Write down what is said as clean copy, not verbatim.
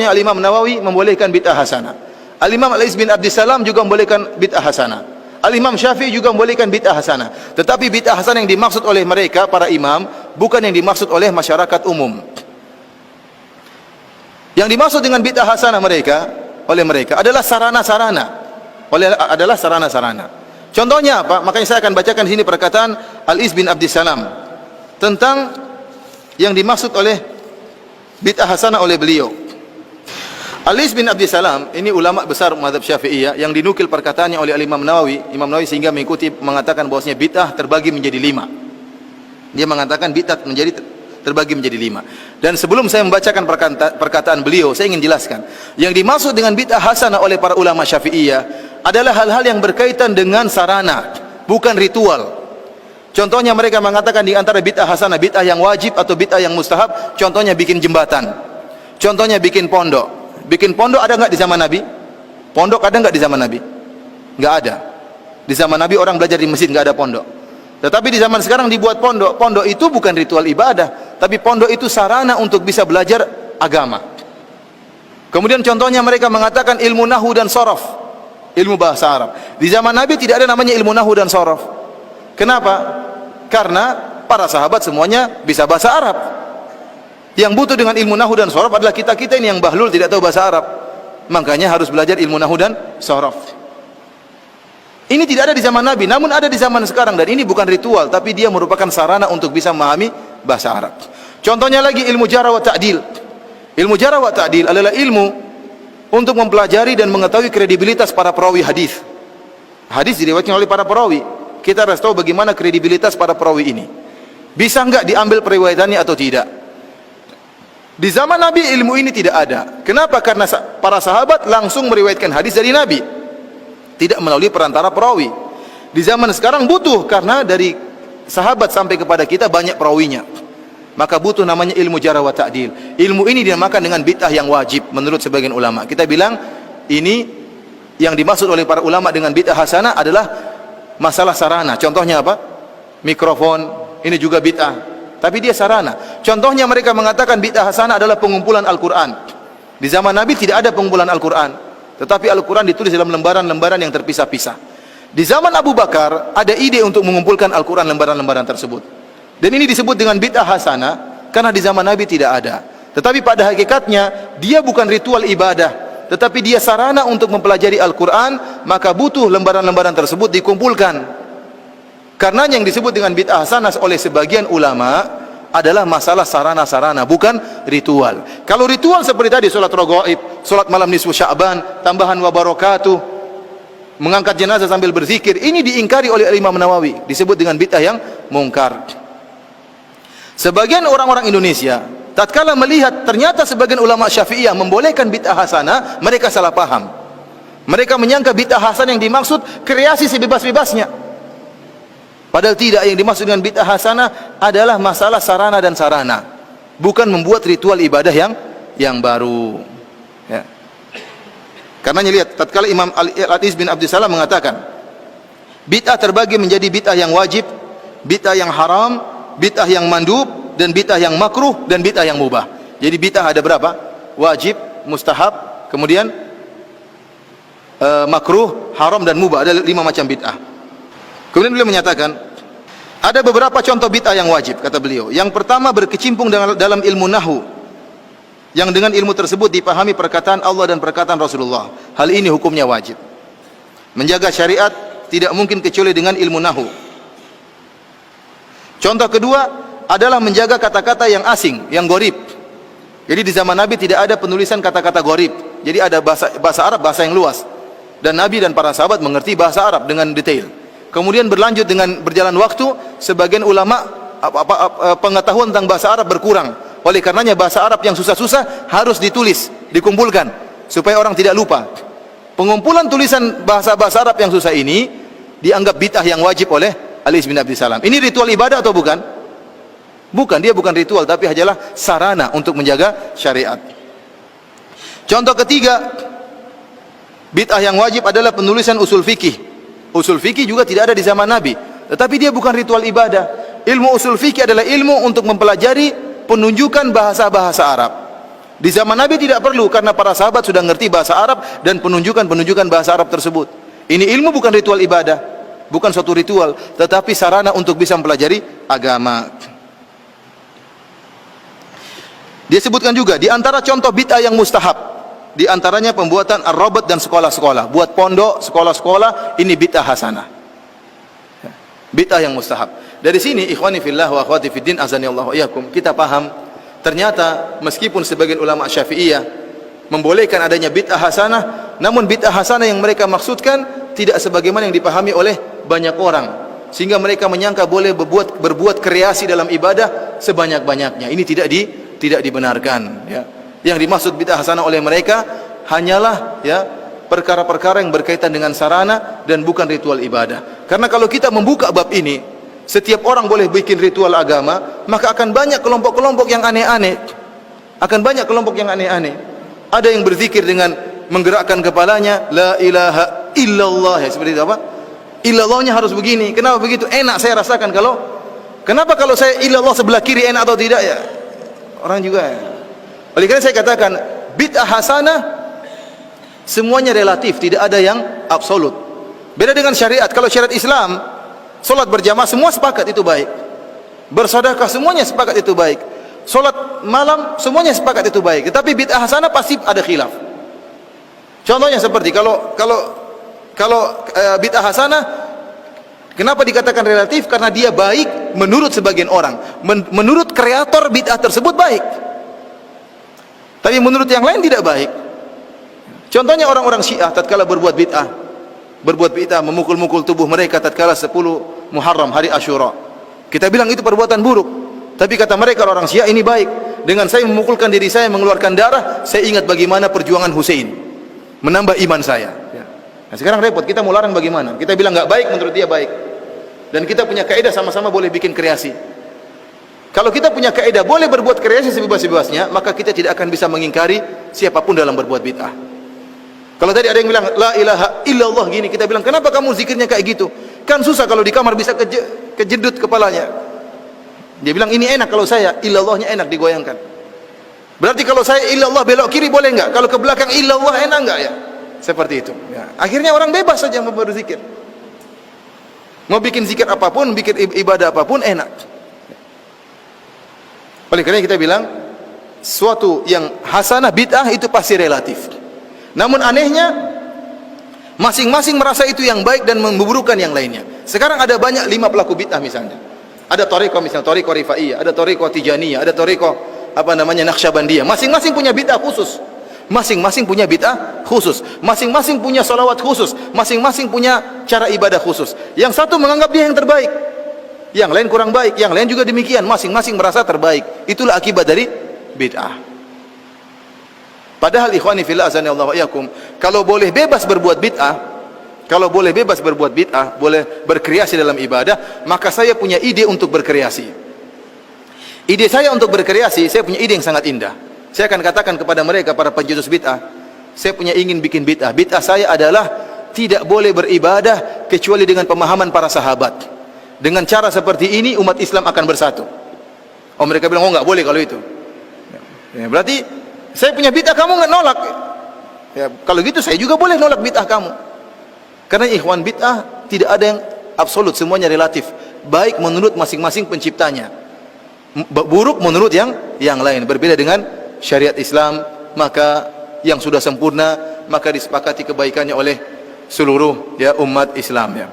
Contohnya Al-Imam Nawawi membolehkan bid'ah hasanah. Al-Imam Al-Iz bin Abdissalam juga membolehkan bid'ah hasanah. Al-Imam Syafi'i juga membolehkan bid'ah hasanah. Tetapi bid'ah hasanah yang dimaksud oleh mereka para imam bukan yang dimaksud oleh masyarakat umum. Yang dimaksud dengan bid'ah hasanah oleh mereka adalah sarana-sarana. Contohnya apa? Makanya saya akan bacakan di sini perkataan Al-Iz bin Abdissalam tentang yang dimaksud oleh bid'ah hasanah oleh beliau. Al-Iz bin Abdissalam ini ulama besar mazhab Syafi'iyah yang dinukil perkataannya oleh Imam Nawawi sehingga mengatakan bahwasanya bid'ah terbagi menjadi 5. Dia mengatakan bid'ah terbagi menjadi 5. Dan sebelum saya membacakan perkataan beliau, saya ingin jelaskan. Yang dimaksud dengan bid'ah hasanah oleh para ulama Syafi'iyah adalah hal-hal yang berkaitan dengan sarana, bukan ritual. Contohnya mereka mengatakan di antara bid'ah hasanah, bid'ah yang wajib atau bid'ah yang mustahab. Contohnya bikin jembatan. Contohnya bikin pondok. Bikin pondok ada enggak di zaman Nabi? Pondok ada enggak di zaman Nabi? Enggak ada. Di zaman Nabi orang belajar di masjid, enggak ada pondok. Tetapi di zaman sekarang dibuat pondok. Pondok itu bukan ritual ibadah, tapi pondok itu sarana untuk bisa belajar agama. Kemudian contohnya mereka mengatakan ilmu nahwu dan sorof, ilmu bahasa Arab. Di zaman Nabi tidak ada namanya ilmu nahwu dan sorof. Kenapa? Karena para sahabat semuanya bisa bahasa Arab. Yang butuh dengan ilmu nahwu dan sorof adalah kita-kita ini yang bahlul tidak tahu bahasa Arab. Makanya harus belajar ilmu nahwu dan sorof. Ini tidak ada di zaman Nabi, namun ada di zaman sekarang, dan ini bukan ritual, tapi dia merupakan sarana untuk bisa memahami bahasa Arab. Contohnya lagi ilmu jarh wa ta'dil. Ilmu jarh wa ta'dil adalah ilmu untuk mempelajari dan mengetahui kredibilitas para perawi hadis. Hadis diriwayatkan oleh para perawi. Kita harus tahu bagaimana kredibilitas para perawi ini. Bisa enggak diambil periwayatannya atau tidak? Di zaman Nabi ilmu ini tidak ada. Kenapa? Karena para sahabat langsung meriwayatkan hadis dari Nabi, tidak melalui perantara perawi. Di zaman sekarang butuh, karena dari sahabat sampai kepada kita banyak perawinya, maka butuh namanya ilmu jarh wa ta'dil. Ilmu ini dinamakan dengan bid'ah yang wajib menurut sebagian ulama. Kita bilang ini yang dimaksud oleh para ulama dengan bid'ah hasanah adalah masalah sarana. Contohnya apa? Mikrofon, ini juga bid'ah, tapi dia sarana. Contohnya mereka mengatakan bid'ah hasanah adalah pengumpulan Al-Quran. Di zaman Nabi tidak ada pengumpulan Al-Quran, tetapi Al-Quran ditulis dalam lembaran-lembaran yang terpisah-pisah. Di zaman Abu Bakar ada ide untuk mengumpulkan Al-Quran lembaran-lembaran tersebut, dan ini disebut dengan bid'ah hasanah karena di zaman Nabi tidak ada. Tetapi pada hakikatnya dia bukan ritual ibadah, tetapi dia sarana untuk mempelajari Al-Quran. Maka butuh lembaran-lembaran tersebut dikumpulkan. Karena yang disebut dengan bid'ah hasanah oleh sebagian ulama adalah masalah sarana-sarana, bukan ritual. Kalau ritual seperti tadi, solat raghaib, solat malam nisfu Sya'ban, tambahan wa barakatuh, mengangkat jenazah sambil berzikir, ini diingkari oleh Imam Nawawi, disebut dengan bid'ah yang mungkar. Sebagian orang-orang Indonesia tatkala melihat ternyata sebagian ulama Syafi'iyah membolehkan bid'ah hasanah, mereka salah paham. Mereka menyangka bid'ah hasanah yang dimaksud kreasi sebebas-bebasnya. Padahal tidak, yang dimaksud dengan bid'ah hasanah adalah masalah sarana dan sarana, bukan membuat ritual ibadah yang baru. Ya. Karena lihat, tatkala Imam Al-Iz bin Abdissalam mengatakan bid'ah terbagi menjadi bid'ah yang wajib, bid'ah yang haram, bid'ah yang mandub, dan bid'ah yang makruh, dan bid'ah yang mubah. Jadi bid'ah ada berapa? Wajib, mustahab, kemudian makruh, haram, dan mubah. Ada 5 macam bid'ah. Kemudian beliau menyatakan ada beberapa contoh bid'ah yang wajib, kata beliau. Yang pertama, berkecimpung dalam ilmu nahwu, yang dengan ilmu tersebut dipahami perkataan Allah dan perkataan Rasulullah. Hal ini hukumnya wajib. Menjaga syariat tidak mungkin kecuali dengan ilmu nahwu. Contoh kedua adalah menjaga kata-kata yang asing, yang gharib. Jadi di zaman Nabi tidak ada penulisan kata-kata gharib. Jadi ada bahasa Arab, bahasa yang luas, dan Nabi dan para sahabat mengerti bahasa Arab dengan detail. Kemudian berlanjut dengan berjalan waktu, sebagian ulama pengetahuan tentang bahasa Arab berkurang. Oleh karenanya bahasa Arab yang susah-susah harus ditulis, dikumpulkan supaya orang tidak lupa. Pengumpulan tulisan bahasa-bahasa Arab yang susah ini dianggap bid'ah yang wajib oleh Al-Iz bin Abdissalam. Ini ritual ibadah atau bukan? Bukan, dia bukan ritual, tapi hanyalah sarana untuk menjaga syariat. Contoh ketiga, bid'ah yang wajib adalah penulisan usul fikih. Usul fikih juga tidak ada di zaman Nabi, tetapi dia bukan ritual ibadah. Ilmu usul fikih adalah ilmu untuk mempelajari penunjukan bahasa-bahasa Arab. Di zaman Nabi tidak perlu, karena para sahabat sudah ngerti bahasa Arab dan penunjukan bahasa Arab tersebut. Ini ilmu bukan ritual ibadah, bukan suatu ritual, tetapi sarana untuk bisa mempelajari agama. Dia sebutkan juga di antara contoh bid'ah yang mustahab, di antaranya pembuatan ar-rabat dan sekolah-sekolah, buat pondok, sekolah-sekolah, ini bid'ah hasanah. Bid'ah yang mustahab. Dari sini ikhwani fillah wa akhwati fiddin azanillahu wa iyyakum, kita paham ternyata meskipun sebagian ulama Syafi'iyah membolehkan adanya bid'ah hasanah, namun bid'ah hasanah yang mereka maksudkan tidak sebagaimana yang dipahami oleh banyak orang, sehingga mereka menyangka boleh berbuat kreasi dalam ibadah sebanyak-banyaknya. Ini tidak dibenarkan, ya. Yang dimaksud bid'ah hasanah oleh mereka hanyalah, ya, perkara-perkara yang berkaitan dengan sarana dan bukan ritual ibadah. Karena kalau kita membuka bab ini, setiap orang boleh bikin ritual agama, maka akan banyak kelompok-kelompok yang aneh-aneh. Akan banyak kelompok yang aneh-aneh. Ada yang berzikir dengan menggerakkan kepalanya, la ilaha illallah, ya, seperti itu apa? Illallahnya harus begini. Kenapa begitu? Enak saya rasakan. Kenapa kalau saya illallah sebelah kiri enak atau tidak, ya? Orang juga, ya. Oleh karena saya katakan bid'ah hasanah semuanya relatif, tidak ada yang absolut. Beda dengan syariat. Kalau syariat Islam, solat berjamaah semua sepakat itu baik, bersedekah semuanya sepakat itu baik, solat malam semuanya sepakat itu baik. Tetapi bid'ah hasanah pasti ada khilaf. Contohnya seperti kalau bid'ah hasanah, kenapa dikatakan relatif? Karena dia baik menurut sebagian orang, menurut kreator bid'ah tersebut baik, tapi menurut yang lain tidak baik. Contohnya orang-orang Syiah tatkala berbuat bid'ah memukul-mukul tubuh mereka tatkala 10 Muharram hari Asyura. Kita bilang itu perbuatan buruk, tapi kata mereka orang Syiah ini baik. Dengan saya memukulkan diri saya, mengeluarkan darah, saya ingat bagaimana perjuangan Hussein, menambah iman saya. Nah, sekarang repot, kita mau larang bagaimana? Kita bilang nggak baik, menurut dia baik. Dan kita punya kaidah sama-sama boleh bikin kreasi. Kalau kita punya kaidah boleh berbuat kreasi sebebas-bebasnya, maka kita tidak akan bisa mengingkari siapapun dalam berbuat bid'ah. Kalau tadi ada yang bilang la ilaha illallah gini, kita bilang kenapa kamu zikirnya kayak gitu? Kan susah kalau di kamar bisa kejedut kepalanya. Dia bilang ini enak kalau saya, illallahnya enak digoyangkan. Berarti kalau saya illallah belok kiri boleh enggak? Kalau ke belakang illallah enak enggak, ya? Seperti itu, ya. Akhirnya orang bebas saja mau berzikir. Mau bikin zikir apapun, bikin ibadah apapun enak. Oleh karena kita bilang suatu yang hasanah bid'ah itu pasti relatif. Namun anehnya masing-masing merasa itu yang baik dan memburukan yang lainnya. Sekarang ada banyak 5 pelaku bid'ah misalnya. Ada thariqah misalnya, thariqah Rifaiyah, ada thariqah Tijaniyah, ada thariqah Naqsyabandiyah. Masing-masing punya bid'ah khusus. Masing-masing punya bid'ah khusus. Masing-masing punya salawat khusus. Masing-masing punya cara ibadah khusus. Yang satu menganggap dia yang terbaik, yang lain kurang baik, yang lain juga demikian. Masing-masing merasa terbaik. Itulah akibat dari bid'ah. Padahal ikhwani fillah azanillahu wa iyyakum, kalau boleh bebas berbuat bid'ah, boleh berkreasi dalam ibadah, maka saya punya ide untuk berkreasi. Ide saya untuk berkreasi, saya punya ide yang sangat indah. Saya akan katakan kepada mereka, para pencetus bid'ah, saya punya ingin bikin bid'ah. Bid'ah saya adalah tidak boleh beribadah kecuali dengan pemahaman para sahabat. Dengan cara seperti ini umat Islam akan bersatu. Oh, mereka bilang oh nggak boleh kalau itu. Ya, berarti saya punya bid'ah, kamu nggak nolak. Ya, kalau gitu saya juga boleh nolak bid'ah kamu. Karena ikhwan, bid'ah tidak ada yang absolut, semuanya relatif. Baik menurut masing-masing penciptanya, buruk menurut yang lain. Berbeda dengan syariat Islam, maka yang sudah sempurna maka disepakati kebaikannya oleh seluruh, ya, umat Islam, ya.